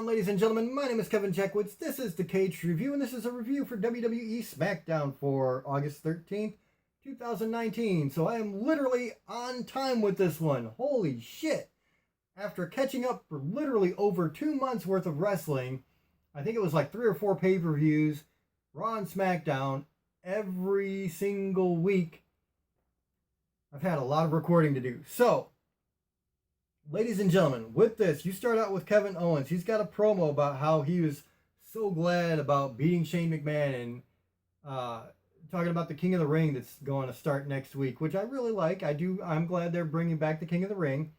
SmackDown, ladies and gentlemen. My name is Kevin Jackwoods. This is the Kaged Review, and this is a review for WWE SmackDown for August 13th, 2019. So I am literally on time with this one. Holy shit. After catching up for literally over 2 months worth of wrestling, I think it was like 3 or 4 pay-per-views, Raw and SmackDown, every single week. I've had a lot of recording to do. So, ladies and gentlemen, with this, you start out with Kevin Owens. He's got a promo about how he was so glad about beating Shane McMahon and talking about the King of the Ring that's going to start next week, which I really like. I'm glad they're bringing back the King of the Ring.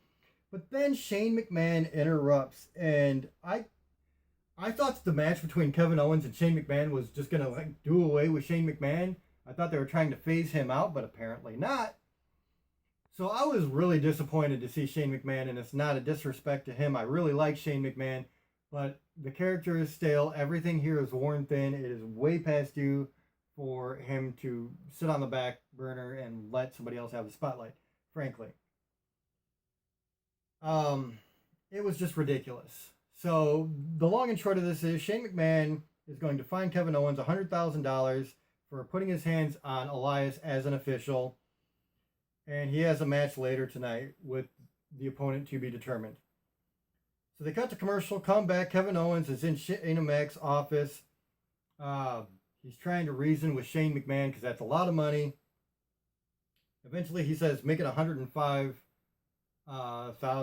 But then Shane McMahon interrupts, and I thought the match between Kevin Owens and Shane McMahon was just going to do away with Shane McMahon. I thought they were trying to phase him out, but apparently not. So I was really disappointed to see Shane McMahon, and it's not a disrespect to him. I really like Shane McMahon, but the character is stale. Everything here is worn thin. It is way past due for him to sit on the back burner and let somebody else have the spotlight, frankly. It was just ridiculous. So the long and short of this is Shane McMahon is going to fine Kevin Owens $100,000 for putting his hands on Elias as an official. And he has a match later tonight with the opponent to be determined. So they cut to commercial, come back. Kevin Owens is in Shane McMahon's office. He's trying to reason with Shane McMahon because that's a lot of money. Eventually he says, make it $105,000,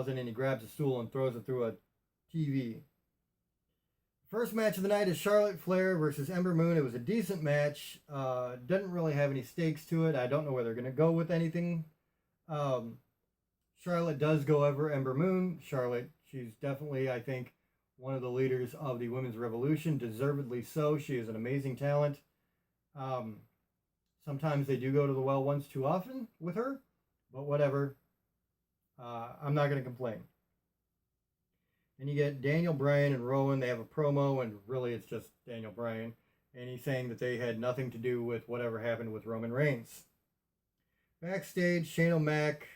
and he grabs a stool and throws it through a TV. First match of the night is Charlotte Flair versus Ember Moon. It was a decent match. Doesn't really have any stakes to it. I don't know where they're going to go with anything. Charlotte does go over Ember Moon. Charlotte, she's definitely, I think, one of the leaders of the women's revolution. Deservedly so. She is an amazing talent. Sometimes they do go to the well once too often with her, but whatever. I'm not going to complain. And you get Daniel Bryan and Rowan. They have a promo, and really it's just Daniel Bryan. And he's saying that they had nothing to do with whatever happened with Roman Reigns. Backstage, Shane O'Mac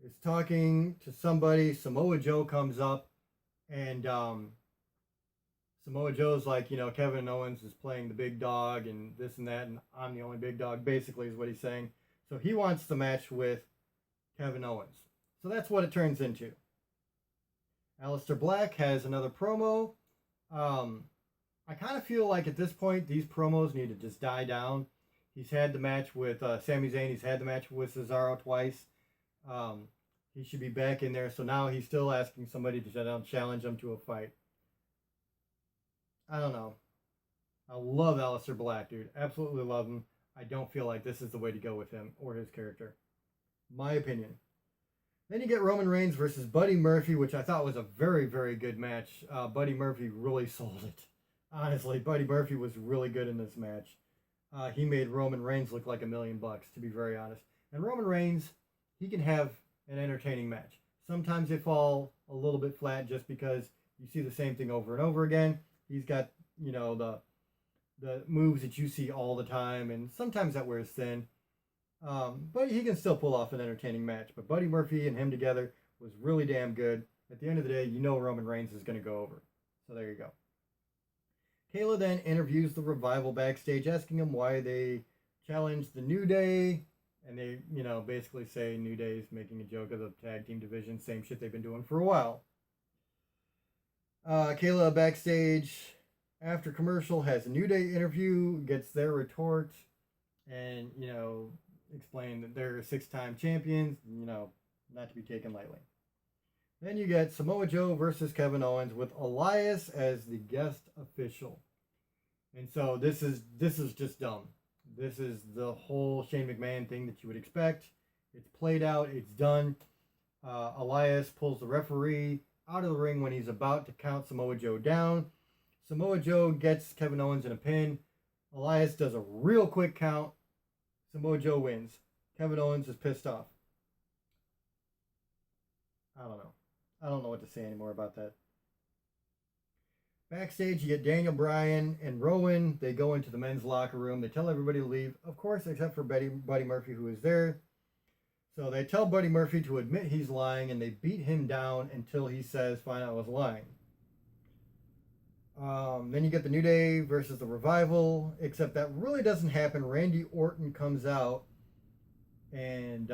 is talking to somebody. Samoa Joe comes up, and Samoa Joe's like, Kevin Owens is playing the big dog and this and that, and I'm the only big dog, basically, is what he's saying. So he wants the match with Kevin Owens. So that's what it turns into. Aleister Black has another promo. I kind of feel like at this point, these promos need to just die down. He's had the match with Sami Zayn. He's had the match with Cesaro twice. He should be back in there. So now he's still asking somebody to challenge him to a fight. I don't know. I love Aleister Black, dude. Absolutely love him. I don't feel like this is the way to go with him or his character. My opinion. Then you get Roman Reigns versus Buddy Murphy, which I thought was a very, very good match. Buddy Murphy really sold it. Honestly, Buddy Murphy was really good in this match. He made Roman Reigns look like $1 million, to be very honest. And Roman Reigns, he can have an entertaining match. Sometimes they fall a little bit flat just because you see the same thing over and over again. He's got, the moves that you see all the time, and sometimes that wears thin. But he can still pull off an entertaining match. But Buddy Murphy and him together was really damn good. At the end of the day, Roman Reigns is going to go over. So there you go. Kayla then interviews the Revival backstage, asking them why they challenged the New Day. And they, basically say New Day is making a joke of the tag team division. Same shit they've been doing for a while. Kayla backstage after commercial has a New Day interview, gets their retort, and, explain that they're 6-time champions, not to be taken lightly. Then you get Samoa Joe versus Kevin Owens with Elias as the guest official. And so this is just dumb. This is the whole Shane McMahon thing that you would expect. It's played out. It's done. Elias pulls the referee out of the ring when he's about to count Samoa Joe down. Samoa Joe gets Kevin Owens in a pin. Elias does a real quick count. Samoa Joe wins. Kevin Owens is pissed off. I don't know. I don't know what to say anymore about that. Backstage, you get Daniel Bryan and Rowan. They go into the men's locker room. They tell everybody to leave, of course, except for Buddy Murphy, who is there. So they tell Buddy Murphy to admit he's lying, and they beat him down until he says, fine, I was lying. Then you get the New Day versus the Revival, except that really doesn't happen. Randy Orton comes out and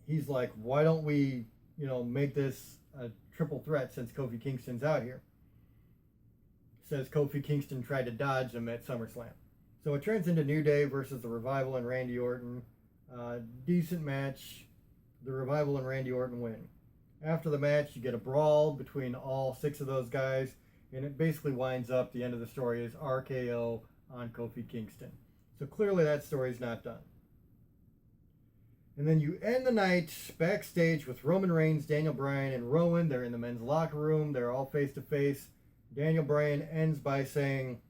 he's like, why don't we, make this a triple threat since Kofi Kingston's out here? Says Kofi Kingston tried to dodge him at SummerSlam. So it turns into New Day versus the Revival and Randy Orton. Decent match. The Revival and Randy Orton win. After the match, you get a brawl between all 6 of those guys, and it basically winds up, the end of the story is RKO on Kofi Kingston. So clearly that story's not done. And then you end the night backstage with Roman Reigns, Daniel Bryan, and Rowan. They're in the men's locker room. They're all face to face. Daniel Bryan ends by saying,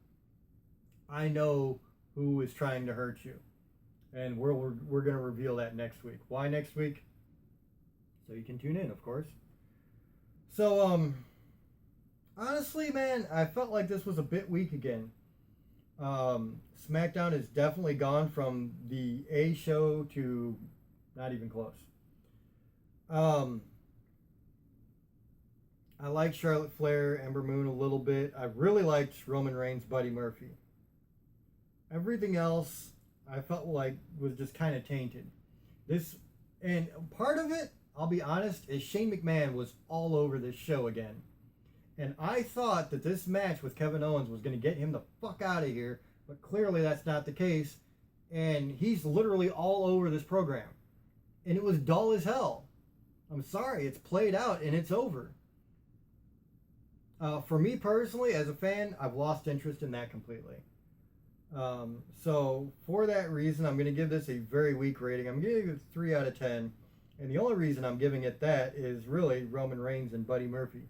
I know who is trying to hurt you. And we're going to reveal that next week. Why next week? So you can tune in, of course. So, honestly, man, I felt like this was a bit weak again. SmackDown has definitely gone from the A show to not even close. I like Charlotte Flair, Ember Moon a little bit. I really liked Roman Reigns, Buddy Murphy. Everything else I felt like was just kind of tainted. And part of it, I'll be honest, is Shane McMahon was all over this show again. And I thought that this match with Kevin Owens was going to get him the fuck out of here, but clearly that's not the case. And he's literally all over this program. And it was dull as hell. I'm sorry, it's played out and it's over. For me personally, as a fan, I've lost interest in that completely. So for that reason, I'm going to give this a very weak rating. I'm going to give it 3 out of 10. And the only reason I'm giving it that is really Roman Reigns and Buddy Murphy.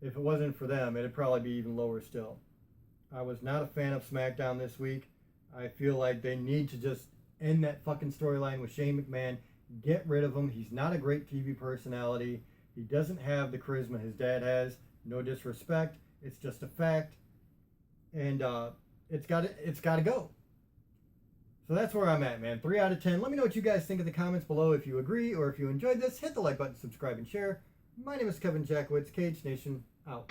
If it wasn't for them, it'd probably be even lower still. I was not a fan of SmackDown this week. I feel like they need to just end that fucking storyline with Shane McMahon. Get rid of him. He's not a great TV personality. He doesn't have the charisma his dad has. No disrespect. It's just a fact. And it's got to go. So that's where I'm at, man. 3 out of 10. Let me know what you guys think in the comments below. If you agree or if you enjoyed this, hit the like button, subscribe, and share. My name is Kevin Jackowitz. Kaged Nation, out.